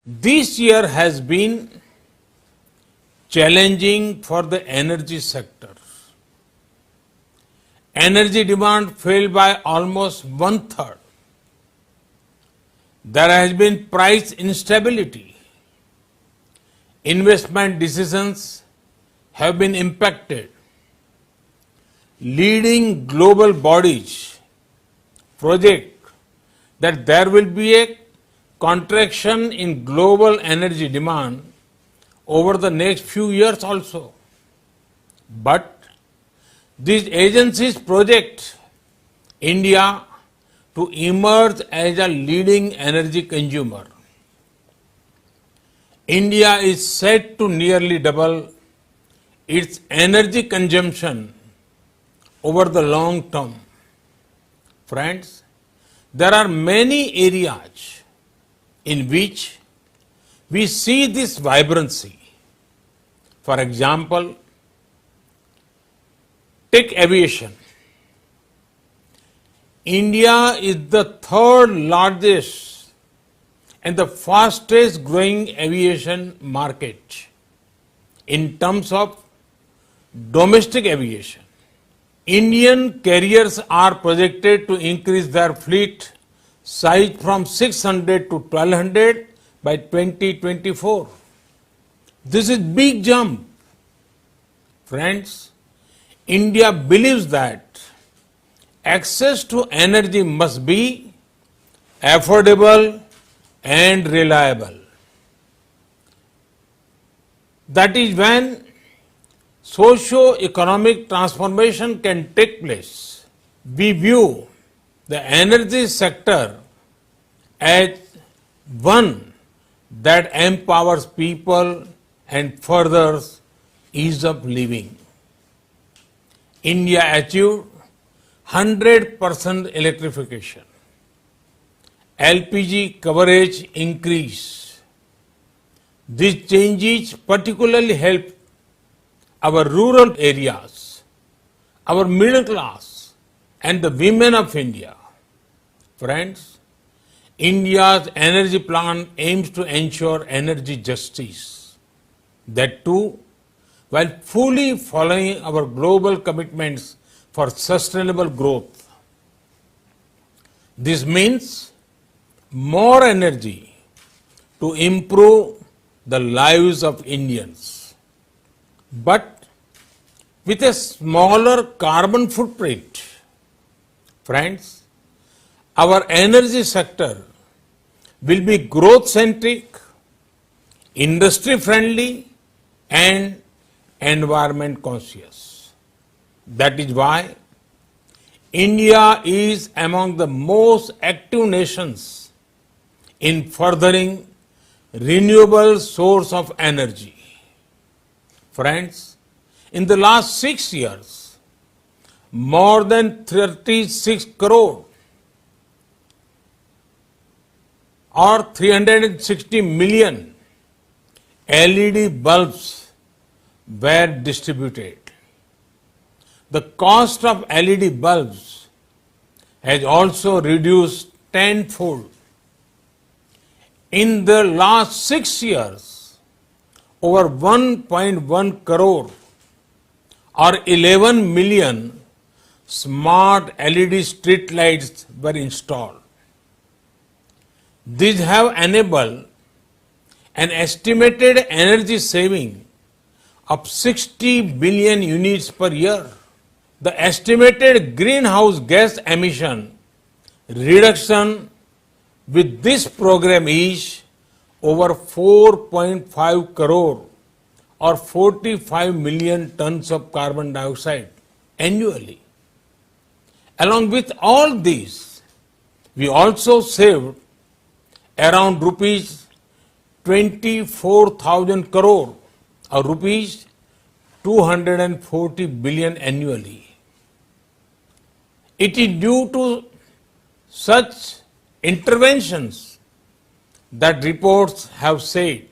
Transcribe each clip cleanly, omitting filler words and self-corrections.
This year has been challenging for the energy sector. Energy demand fell by almost one-third. There has been price instability. Investment decisions have been impacted. Leading global bodies project that there will be a contraction in global energy demand over the next few years also. But these agencies project India to emerge as a leading energy consumer. India is set to nearly double its energy consumption over the long term. Friends, there are many areas in which we see this vibrancy. For example, take aviation. India is the third largest and the fastest growing aviation market in terms of domestic aviation. Indian carriers are projected to increase their fleet size from 600 to 1200 by 2024. This is big jump. Friends, India believes that access to energy must be affordable and reliable. That is when socio-economic transformation can take place. We view the energy sector as one that empowers people and furthers ease of living. India achieved 100% electrification. LPG coverage increase. These changes particularly help our rural areas, our middle class, and the women of India. Friends, India's energy plan aims to ensure energy justice. That too, while fully following our global commitments for sustainable growth. This means more energy to improve the lives of Indians, but with a smaller carbon footprint. Friends, our energy sector will be growth-centric, industry-friendly, and environment-conscious. That is why India is among the most active nations in furthering renewable source of energy. Friends, in the last 6 years, more than 36 crore or 360 million LED bulbs were distributed. The cost of LED bulbs has also reduced tenfold. In the last 6 years, over 1.1 crore or 11 million smart LED street lights were installed. These have enabled an estimated energy saving of 60 billion units per year. The estimated greenhouse gas emission reduction with this program is over 4.5 crore or 45 million tons of carbon dioxide annually. Along with all these, we also saved around rupees 24,000 crore or rupees 240 billion annually. It is due to such interventions that reports have said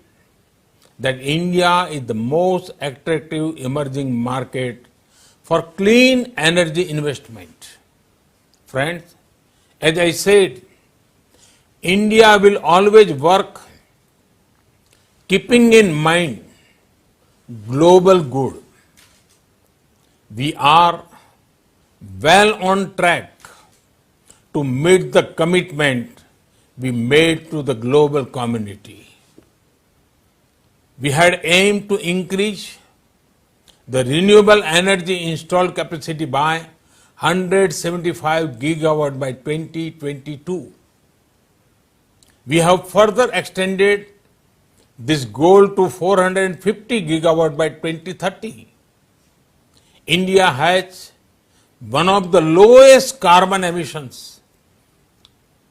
that India is the most attractive emerging market for clean energy investment. Friends, as I said, India will always work Keeping in mind global good, we are well on track to meet the commitment we made to the global community. We had aimed to increase the renewable energy installed capacity by 175 gigawatt by 2022. We have further extended this goal to 450 gigawatt by 2030. India has one of the lowest carbon emissions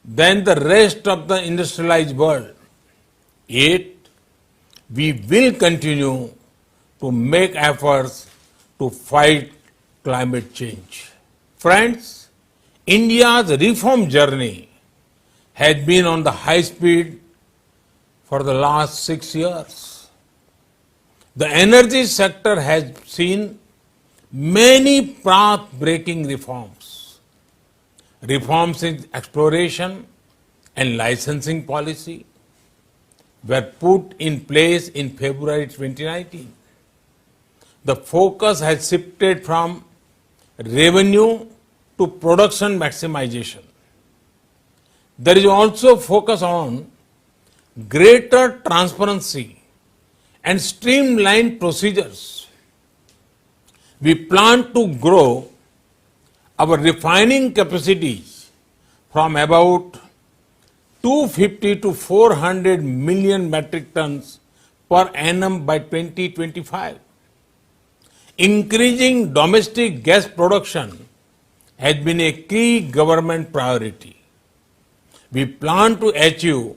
than the rest of the industrialized world. Yet, we will continue to make efforts to fight climate change. Friends, India's reform journey has been on the high speed for the last 6 years. The energy sector has seen many path-breaking reforms. Reforms in exploration and licensing policy were put in place in February 2019. The focus has shifted from revenue to production maximization. There is also focus on greater transparency and streamlined procedures. We plan to grow our refining capacities from about 250 to 400 million metric tons per annum by 2025. Increasing domestic gas production has been a key government priority. We plan to achieve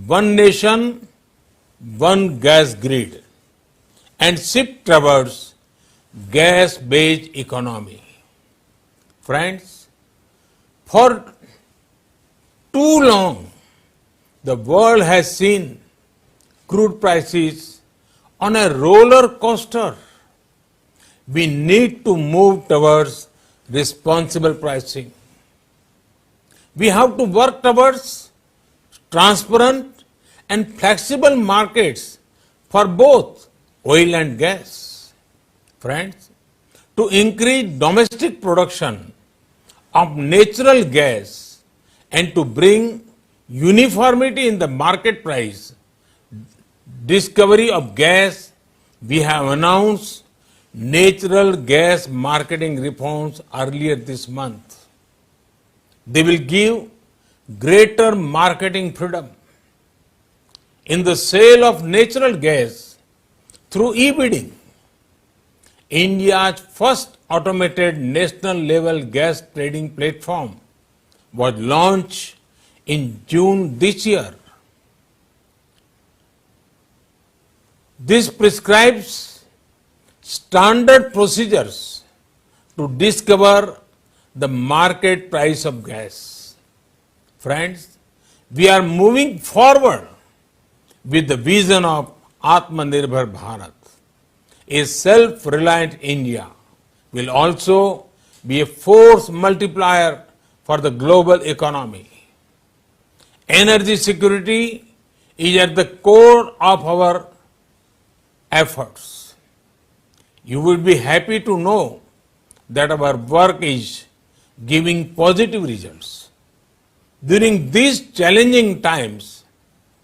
one nation, one gas grid and shift towards gas-based economy. Friends, for too long, the world has seen crude prices on a roller coaster. We need to move towards responsible pricing. We have to work towards transparent and flexible markets for both oil and gas. Friends, to increase domestic production of natural gas and to bring uniformity in the market price, discovery of gas, we have announced natural gas marketing reforms earlier this month. They will give greater marketing freedom. In the sale of natural gas through e-bidding, India's first automated national level gas trading platform was launched in June this year. This prescribes standard procedures to discover the market price of gas. Friends, we are moving forward with the vision of Atmanirbhar Bharat. A self-reliant India will also be a force multiplier for the global economy. Energy security is at the core of our efforts. You will be happy to know that our work is giving positive results. During these challenging times,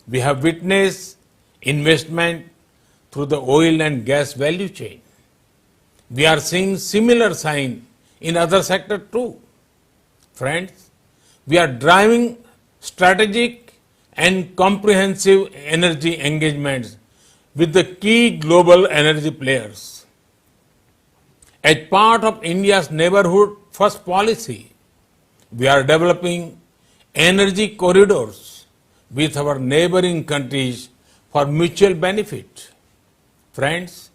we have witnessed investment through the oil and gas value chain. We are seeing similar signs in other sectors too. Friends, we are driving strategic and comprehensive energy engagements with the key global energy players. As part of India's neighborhood first policy, we are developing energy corridors with our neighboring countries for mutual benefit. Friends,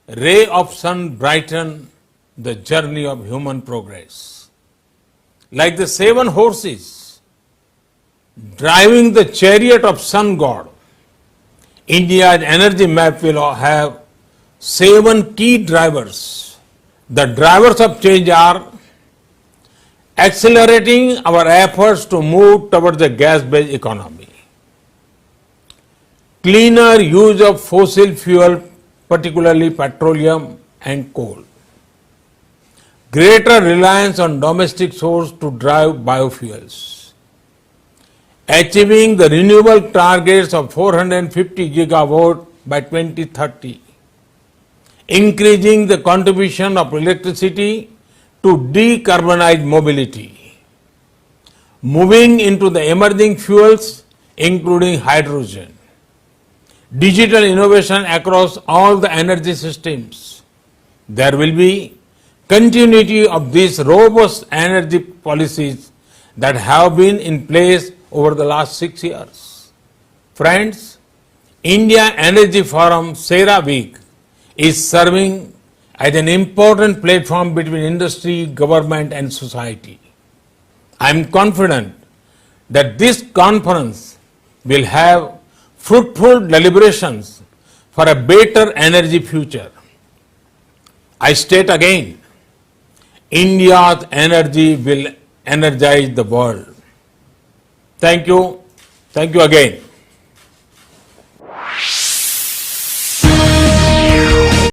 ray of sun brighten the journey of human progress. Like the 7 horses driving the chariot of sun god, India's energy map will have 7 key drivers. The drivers of change are accelerating our efforts to move towards the gas-based economy, cleaner use of fossil fuel, particularly petroleum and coal, greater reliance on domestic source to drive biofuels, achieving the renewable targets of 450 gigawatt by 2030, increasing the contribution of electricity to decarbonize mobility, moving into the emerging fuels including hydrogen, digital innovation across all the energy systems. There will be continuity of these robust energy policies that have been in place over the last 6 years. Friends, India Energy Forum SERA Week is serving as an important platform between industry, government and society. I am confident that this conference will have fruitful deliberations for a better energy future. I state again, India's energy will energize the world. Thank you. Thank you again.